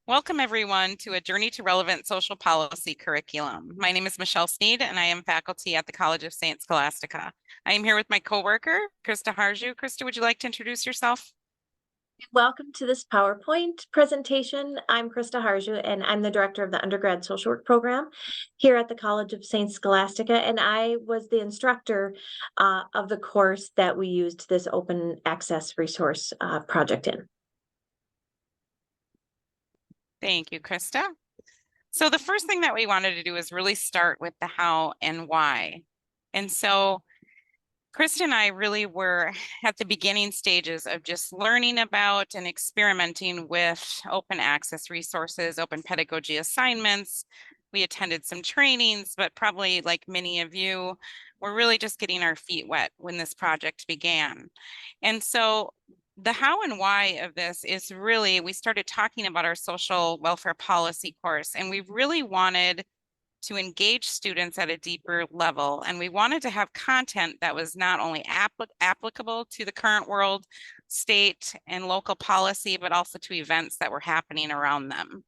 Welcome, everyone, to a Journey to Relevant Social Policy curriculum. My name is Michele Sneed, and I am faculty at the College of St. Scholastica. I am here with my coworker, Krista Harju. Krista, would you like to introduce yourself? Welcome to this PowerPoint presentation. I'm Krista Harju, and I'm the director of the undergrad social work program here at the College of St. Scholastica, and I was the instructor of the course that we used this open access resource project in. Thank you, Krista. So the first thing that we wanted to do is really start with the how and why. And so Krista and I really were at the beginning stages of just learning about and experimenting with open access resources, open pedagogy assignments. We attended some trainings, but probably like many of you, we're really just getting our feet wet when this project began. And so the how and why of this is really, we started talking about our social welfare policy course, and we really wanted to engage students at a deeper level. And we wanted to have content that was not only applicable to the current world, state and local policy, but also to events that were happening around them.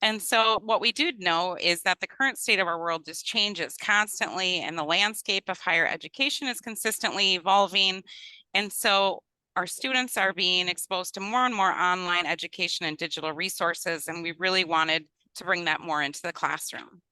And so what we do know is that the current state of our world just changes constantly, and the landscape of higher education is consistently evolving. And so our students are being exposed to more and more online education and digital resources, and we really wanted to bring that more into the classroom.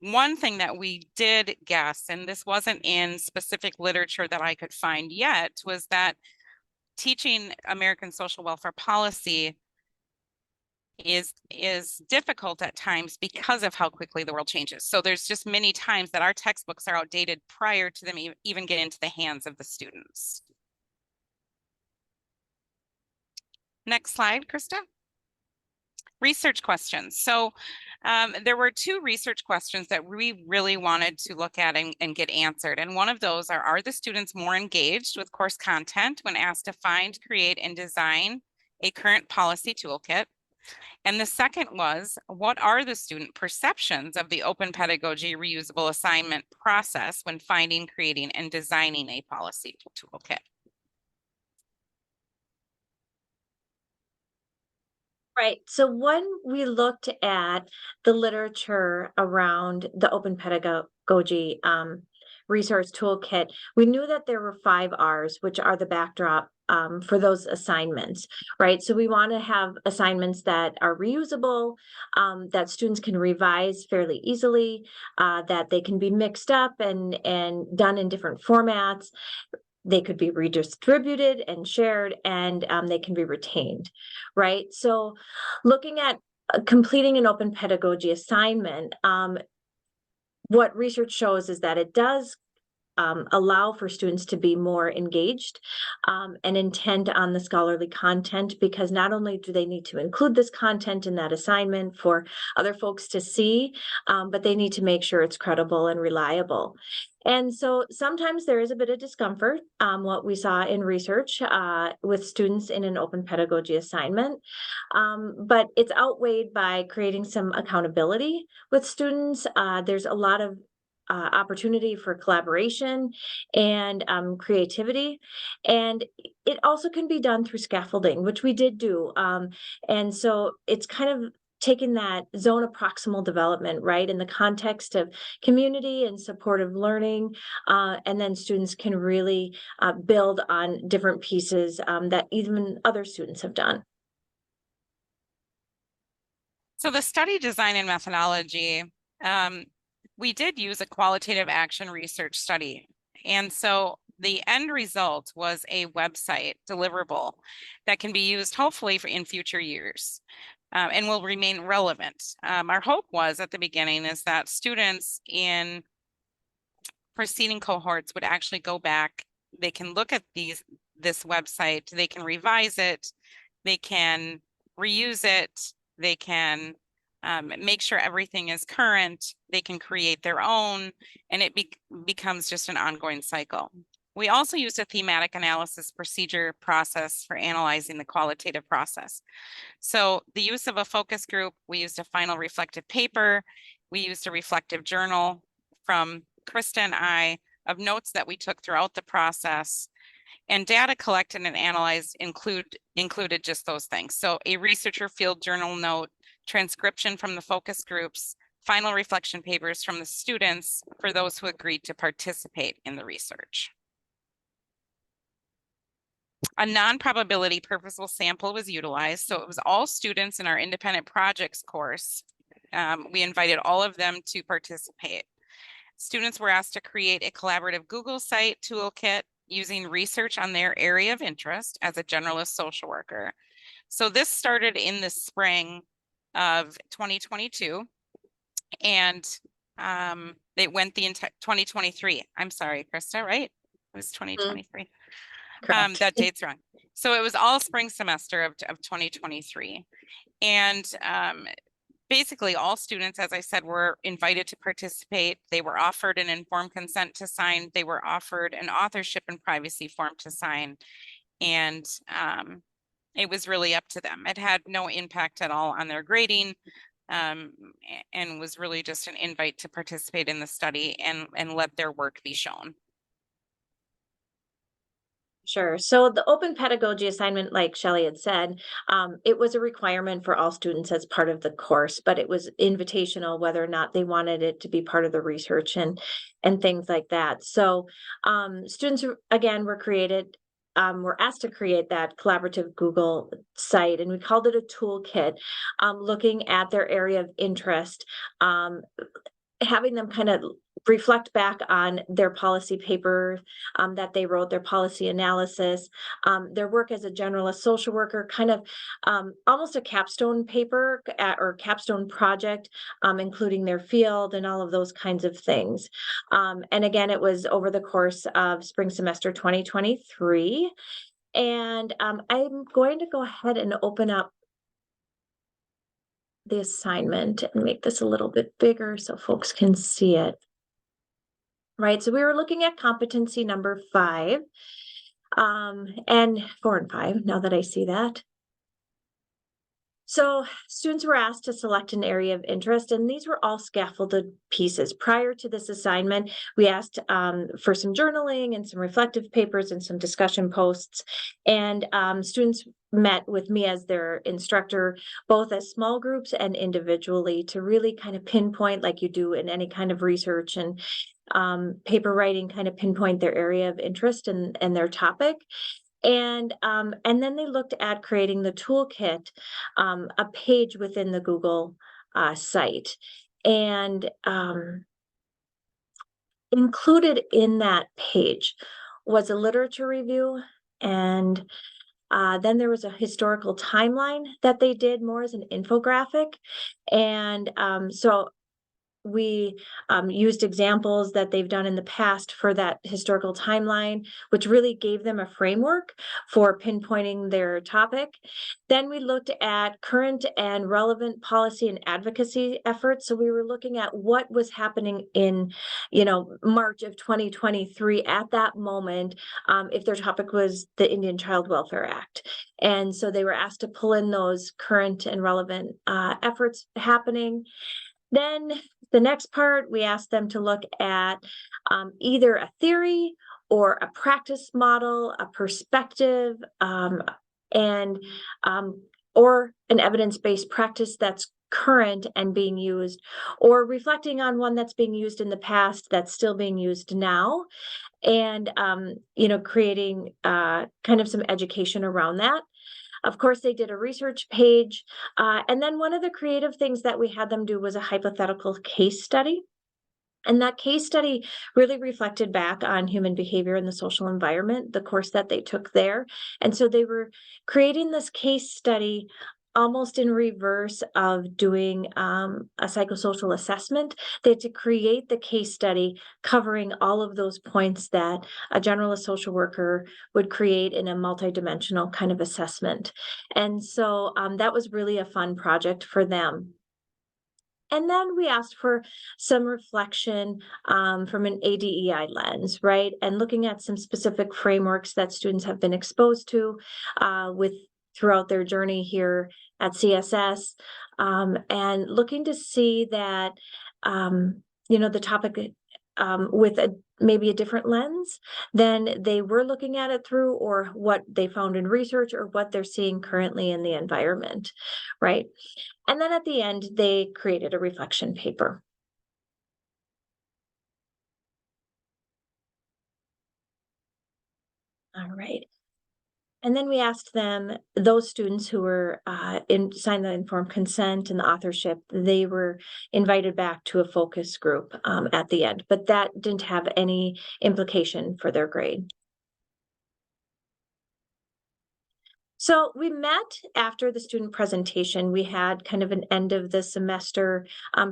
One thing that we did guess, and this wasn't in specific literature that I could find yet, was that teaching American social welfare policy is difficult at times because of how quickly the world changes. So there's just many times that our textbooks are outdated prior to them even getting into the hands of the students. Next slide, Krista. Research questions. So there were two research questions that we really wanted to look at and get answered. And one of those are the students more engaged with course content when asked to find, create, and design a current policy toolkit? And the second was, what are the student perceptions of the open pedagogy reusable assignment process when finding, creating, and designing a policy toolkit? Right. So when we looked at the literature around the open pedagogy resource toolkit, we knew that there were 5 R's, which are the backdrop for those assignments, right? So we want to have assignments that are reusable, that students can revise fairly easily, that they can be mixed up and done in different formats. They could be redistributed and shared, and they can be retained, right? So looking at completing an open pedagogy assignment, what research shows is that it does allow for students to be more engaged and intent on the scholarly content, because not only do they need to include this content in that assignment for other folks to see, but they need to make sure it's credible and reliable. And so sometimes there is a bit of discomfort, what we saw in research with students in an open pedagogy assignment, but it's outweighed by creating some accountability with students. There's a lot of opportunity for collaboration and creativity. And it also can be done through scaffolding, which we did do. And so it's kind of taking that zone of proximal development, right, in the context of community and supportive learning. And then students can really build on different pieces that even other students have done. So the study design and methodology, we did use a qualitative action research study. And so the end result was a website deliverable that can be used hopefully in future years and will remain relevant. Our hope was at the beginning is that students in preceding cohorts would actually go back. They can look at this website, they can revise it, they can reuse it, they can make sure everything is current, they can create their own, and it becomes just an ongoing cycle. We also used a thematic analysis procedure process for analyzing the qualitative process. So the use of a focus group, we used a final reflective paper, we used a reflective journal from Krista and I of notes that we took throughout the process. And data collected and analyzed included just those things. So a researcher field journal note, transcription from the focus groups, final reflection papers from the students for those who agreed to participate in the research. A non-probability purposeful sample was utilized. So it was all students in our independent projects course. We invited all of them to participate. Students were asked to create a collaborative Google site toolkit using research on their area of interest as a generalist social worker. So this started in the spring of 2022, and it went the entire 2023. I'm sorry, Krista, right? It was 2023. Correct. That date's wrong. So it was all spring semester of 2023. And basically all students, as I said, were invited to participate. They were offered an informed consent to sign. They were offered an authorship and privacy form to sign. And it was really up to them. It had no impact at all on their grading, and was really just an invite to participate in the study and let their work be shown. Sure. So the open pedagogy assignment, like Shelley had said, it was a requirement for all students as part of the course, but it was invitational whether or not they wanted it to be part of the research and things like that. So students, again, were asked to create that collaborative Google site, and we called it a toolkit, looking at their area of interest, having them kind of reflect back on their policy paper that they wrote, their policy analysis, their work as a generalist social worker, kind of almost a capstone paper or capstone project, including their field and all of those kinds of things. And again, it was over the course of spring semester 2023. And I'm going to go ahead and open up the assignment and make this a little bit bigger so folks can see it. Right, so we were looking at competency number 5, and 4 and 5, now that I see that. So students were asked to select an area of interest, and these were all scaffolded pieces. Prior to this assignment, we asked for some journaling and some reflective papers and some discussion posts. And students met with me as their instructor, both as small groups and individually, to really kind of pinpoint, like you do in any kind of research and paper writing, kind of pinpoint their area of interest and their topic. And then they looked at creating the toolkit, a page within the Google site. And included in that page was a literature review. And then there was a historical timeline that they did more as an infographic. And so we used examples that they've done in the past for that historical timeline, which really gave them a framework for pinpointing their topic. Then we looked at current and relevant policy and advocacy efforts. So we were looking at what was happening in, March of 2023 at that moment, if their topic was the Indian Child Welfare Act. And so they were asked to pull in those current and relevant efforts happening. Then the next part, we asked them to look at either a theory or a practice model, a perspective, and or an evidence-based practice that's current and being used, or reflecting on one that's being used in the past that's still being used now, and creating kind of some education around that. Of course, they did a research page. And then one of the creative things that we had them do was a hypothetical case study. And that case study really reflected back on human behavior in the social environment, the course that they took there. And so they were creating this case study almost in reverse of doing a psychosocial assessment. They had to create the case study covering all of those points that a generalist social worker would create in a multidimensional kind of assessment. And so that was really a fun project for them. And then we asked for some reflection from an ADEI lens, right? And looking at some specific frameworks that students have been exposed to throughout their journey here at CSS, and looking to see that, the topic with maybe a different lens than they were looking at it through, or what they found in research, or what they're seeing currently in the environment, right? And then at the end, they created a reflection paper. All right. And then we asked them, those students who were signed the informed consent and the authorship, they were invited back to a focus group at the end, but that didn't have any implication for their grade. So we met after the student presentation. We had kind of an end of the semester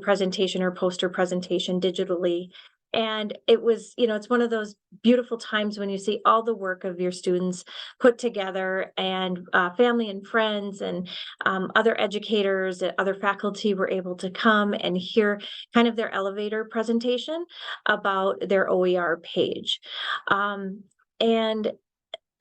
presentation or poster presentation digitally. And it was, it's one of those beautiful times when you see all the work of your students put together, and family and friends and other educators and other faculty were able to come and hear kind of their elevator presentation about their OER page. And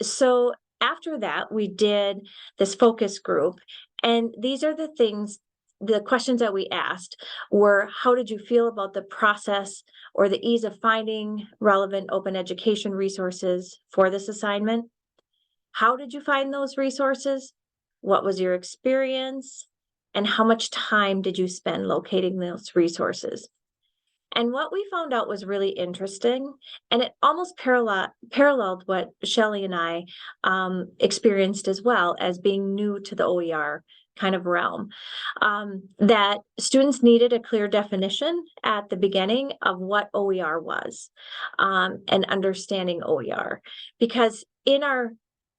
so after that, we did this focus group, and these are the questions that we asked were: how did you feel about the process or the ease of finding relevant open education resources for this assignment? How did you find those resources? What was your experience? And how much time did you spend locating those resources? And what we found out was really interesting, and it almost paralleled what Shelley and I experienced as well, as being new to the OER kind of realm, that students needed a clear definition at the beginning of what OER was, and understanding OER, because in our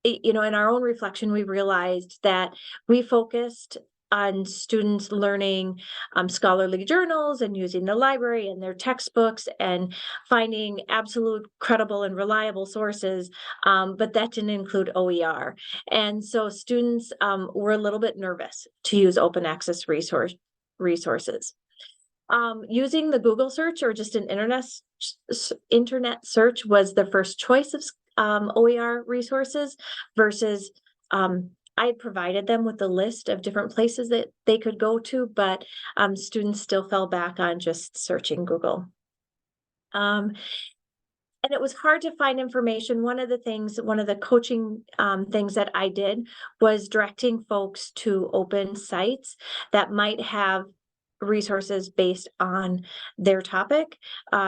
own reflection, we realized that we focused on students learning scholarly journals and using the library and their textbooks and finding absolute credible and reliable sources, but that didn't include OER. And so students were a little bit nervous to use open access resources. Using the Google search or just an internet search was the first choice of OER resources, versus I had provided them with a list of different places that they could go to, but students still fell back on just searching Google. And it was hard to find information. One of the coaching things that I did was directing folks to open sites that might have resources based on their topic.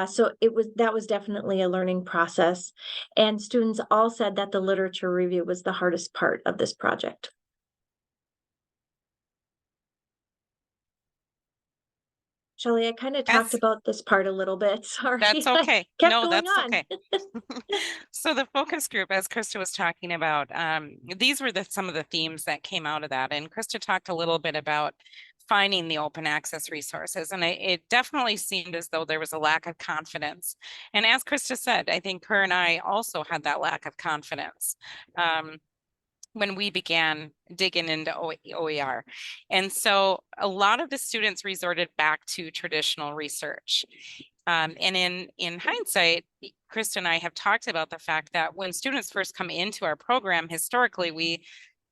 So that was definitely a learning process. And students all said that the literature review was the hardest part of this project. Shelley, I kind of talked about this part a little bit. Sorry. That's okay. Kept No, going that's on. okay. So the focus group, as Krista was talking about, these were some of the themes that came out of that. And Krista talked a little bit about finding the open access resources. And it definitely seemed as though there was a lack of confidence. And as Krista said, I think her and I also had that lack of confidence when we began digging into OER. And so a lot of the students resorted back to traditional research. And in hindsight, Krista and I have talked about the fact that when students first come into our program, historically, we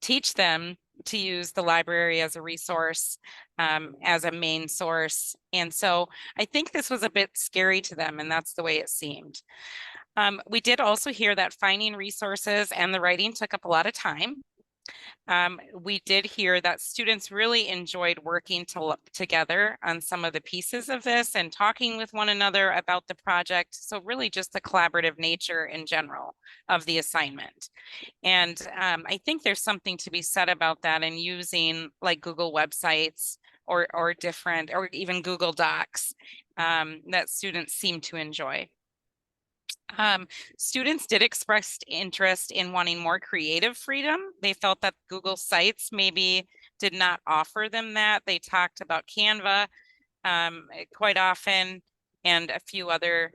teach them to use the library as a resource, as a main source. And so I think this was a bit scary to them, and that's the way it seemed. We did also hear that finding resources and the writing took up a lot of time. We did hear that students really enjoyed working together on some of the pieces of this and talking with one another about the project. So really just the collaborative nature in general of the assignment. And I think there's something to be said about that, and using like Google websites or different, or even Google Docs, that students seem to enjoy. Students did express interest in wanting more creative freedom. They felt that Google Sites maybe did not offer them that. They talked about Canva quite often, and a few other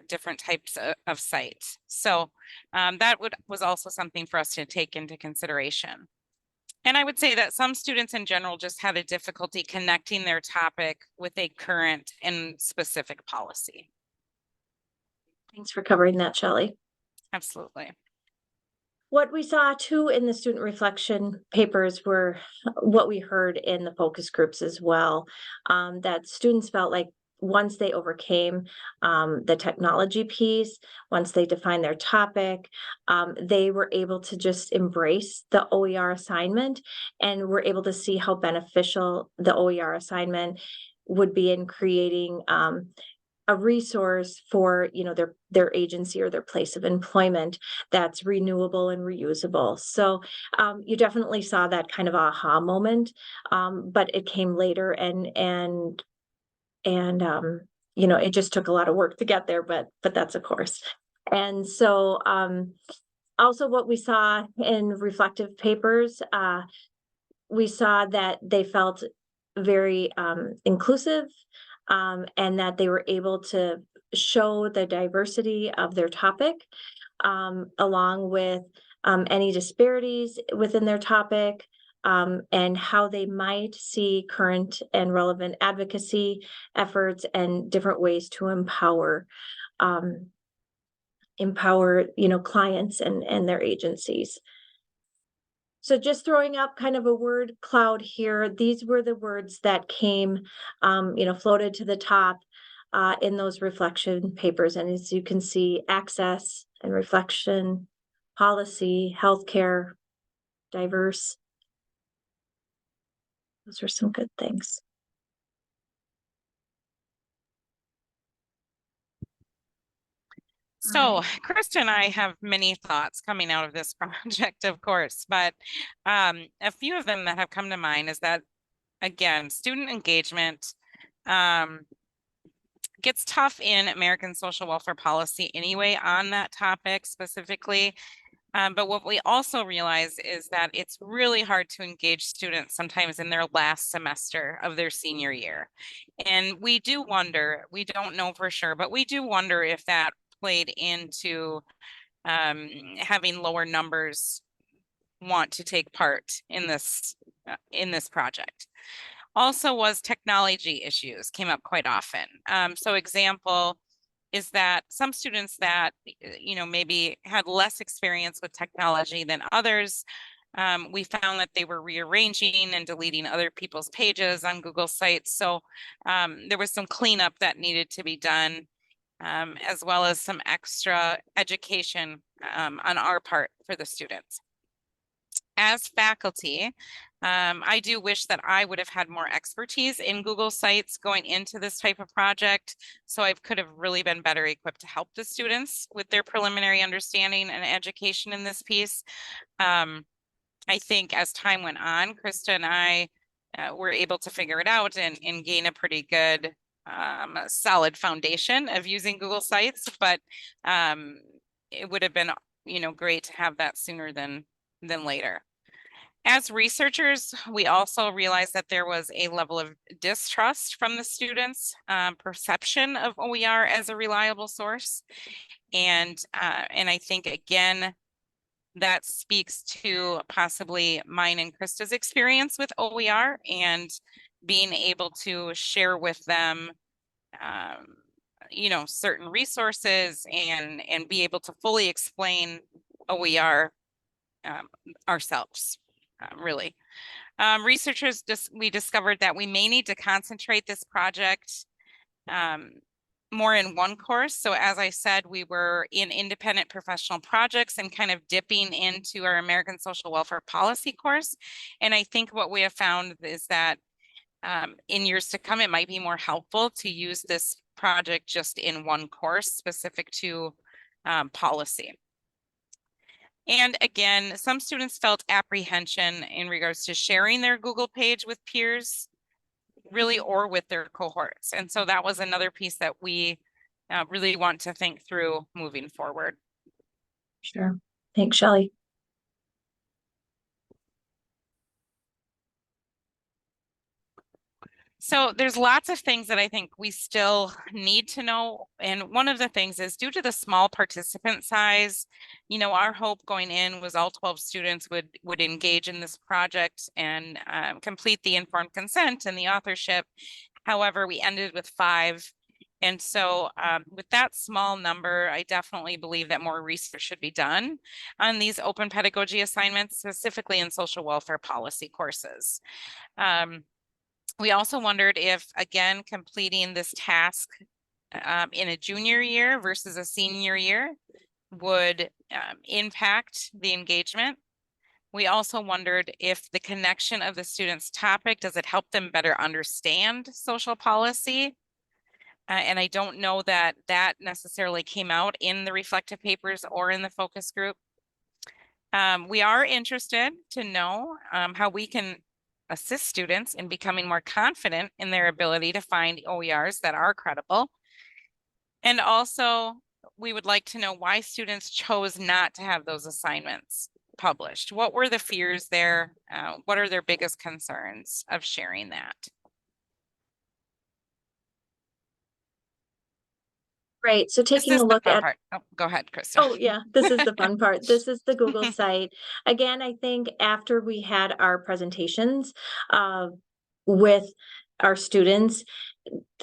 different types of sites. So that was also something for us to take into consideration. And I would say that some students in general just had a difficulty connecting their topic with a current and specific policy. Thanks for covering that, Shelley. Absolutely. What we saw too in the student reflection papers were what we heard in the focus groups as well, that students felt like once they overcame the technology piece, once they defined their topic, they were able to just embrace the OER assignment and were able to see how beneficial the OER assignment would be in creating a resource for, you know, their agency or their place of employment that's renewable and reusable. So you definitely saw that kind of aha moment, but it came later, and you know, it just took a lot of work to get there, but that's a course. And so also what we saw in reflective papers, we saw that they felt very inclusive, and that they were able to show the diversity of their topic, along with any disparities within their topic, and how they might see current and relevant advocacy efforts and different ways to um, empower, you know, clients and their agencies. So just throwing up kind of a word cloud here, these were the words that came, you know, floated to the top in those reflection papers. And as you can see, access and reflection, policy, healthcare, diverse. Those are some good things. So Krista and I have many thoughts coming out of this project, of course, but a few of them that have come to mind is that, again, student engagement gets tough in American social welfare policy anyway on that topic specifically. But what we also realize is that it's really hard to engage students sometimes in their last semester of their senior year. And we do wonder, we don't know for sure, but we do wonder if that played into having lower numbers want to take part in this project. Also was technology issues came up quite often. So example is that some students that, you know, maybe had less experience with technology than others, we found that they were rearranging and deleting other people's pages on Google Sites. So there was some cleanup that needed to be done, as well as some extra education on our part for the students. As faculty, I do wish that I would have had more expertise in Google Sites going into this type of project. So I could have really been better equipped to help the students with their preliminary understanding and education in this piece. I think as time went on, Krista and I were able to figure it out and gain a pretty good solid foundation of using Google Sites, but it would have been, you know, great to have that sooner than later. As researchers, we also realized that there was a level of distrust from the students' perception of OER as a reliable source. And I think, again, that speaks to possibly mine and Krista's experience with OER and being able to share with them, you know, certain resources and be able to fully explain OER ourselves. Really. Researchers we discovered that we may need to concentrate this project more in one course. So as I said, we were in independent professional projects and kind of dipping into our American Social Welfare Policy course. And I think what we have found is that in years to come, it might be more helpful to use this project just in one course specific to policy. And again, some students felt apprehension in regards to sharing their Google page with peers, really, or with their cohorts. And so that was another piece that we really want to think through moving forward. Sure. Thanks, Shelley. So there's lots of things that I think we still need to know. And one of the things is due to the small participant size, you know, our hope going in was all 12 students would engage in this project and complete the informed consent and the authorship. However, we ended with 5. And so with that small number, I definitely believe that more research should be done on these open pedagogy assignments, specifically in social welfare policy courses. We also wondered if, again, completing this task in a junior year versus a senior year would impact the engagement. We also wondered if the connection of the student's topic, does it help them better understand social policy? And I don't know that that necessarily came out in the reflective papers or in the focus group. We are interested to know how we can assist students in becoming more confident in their ability to find OERs that are credible. And also, we would like to know why students chose not to have those assignments published. What were the fears there? What are their biggest concerns of sharing that? Great. So This taking is a the look fun at part. Oh, go ahead, Krista. Oh, yeah, this is the fun part. This is the Google site. Again, I think after we had our presentations with our students,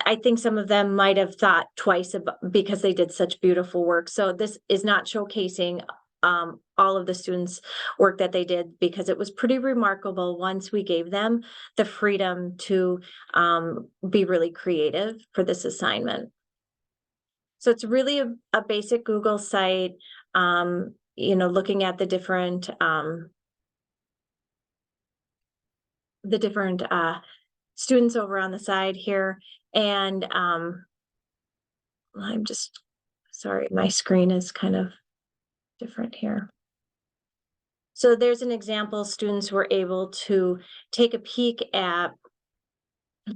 I think some of them might have thought twice about, because they did such beautiful work. So this is not showcasing all of the students' work that they did, because it was pretty remarkable once we gave them the freedom to be really creative for this assignment. So it's really a basic Google site, looking at the different students over on the side here. And I'm just sorry, my screen is kind of different here. So there's an example. Students were able to take a peek at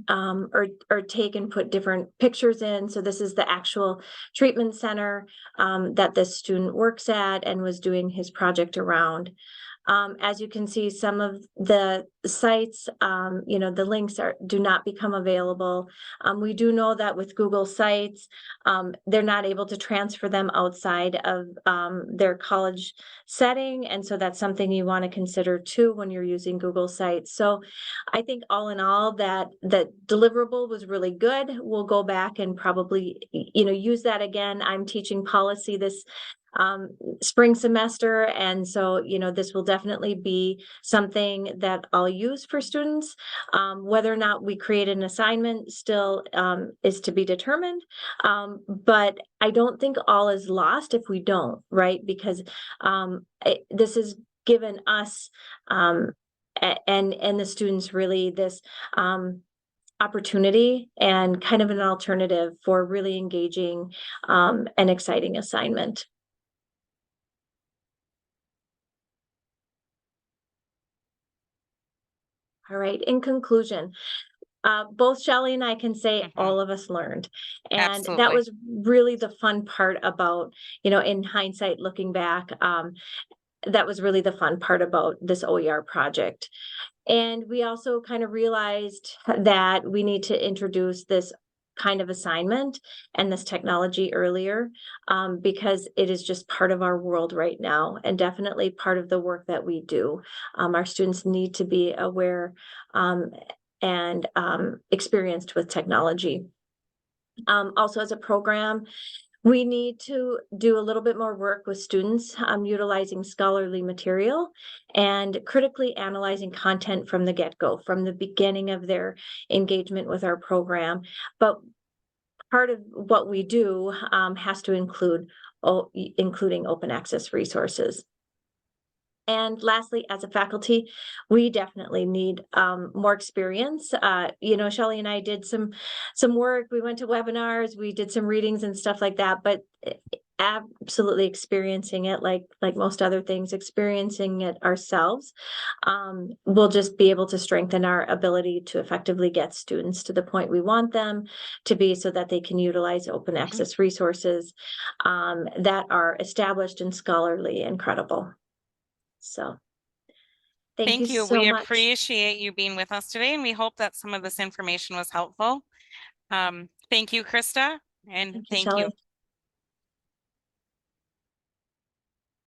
or take and put different pictures in. So this is the actual treatment center that this student works at and was doing his project around. As you can see, some of the sites, the links do not become available. We do know that with Google Sites, they're not able to transfer them outside of their college setting. And so that's something you want to consider too when you're using Google Sites. So I think all in all, that the deliverable was really good. We'll go back and probably, use that again. I'm teaching policy this spring semester, and so this will definitely be something that I'll use for students. Whether or not we create an assignment still is to be determined, but I don't think all is lost if we don't, right? Because this has given us and the students really this opportunity and kind of an alternative for really engaging and exciting assignment. All right, in conclusion, both Shelley and I can say all of us learned. And that Absolutely. was really the fun part about, in hindsight, looking back, that was really the fun part about this OER project. And we also kind of realized that we need to introduce this kind of assignment and this technology earlier, because it is just part of our world right now and definitely part of the work that we do. Our students need to be aware and experienced with technology. Also, as a program, we need to do a little bit more work with students utilizing scholarly material and critically analyzing content from the get-go, from the beginning of their engagement with our program. But part of what we do has to include including open access resources. And lastly, as a faculty, we definitely need more experience. Shelley and I did some work. We went to webinars, we did some readings and stuff like that, but absolutely experiencing it, like most other things, experiencing it ourselves, we'll just be able to strengthen our ability to effectively get students to the point we want them to be, so that they can utilize open access resources that are established and scholarly and credible. So thank you so We much. appreciate you being with us today, and we hope that some of this information was helpful. Thank you, Krista, and Thank you, Shelley.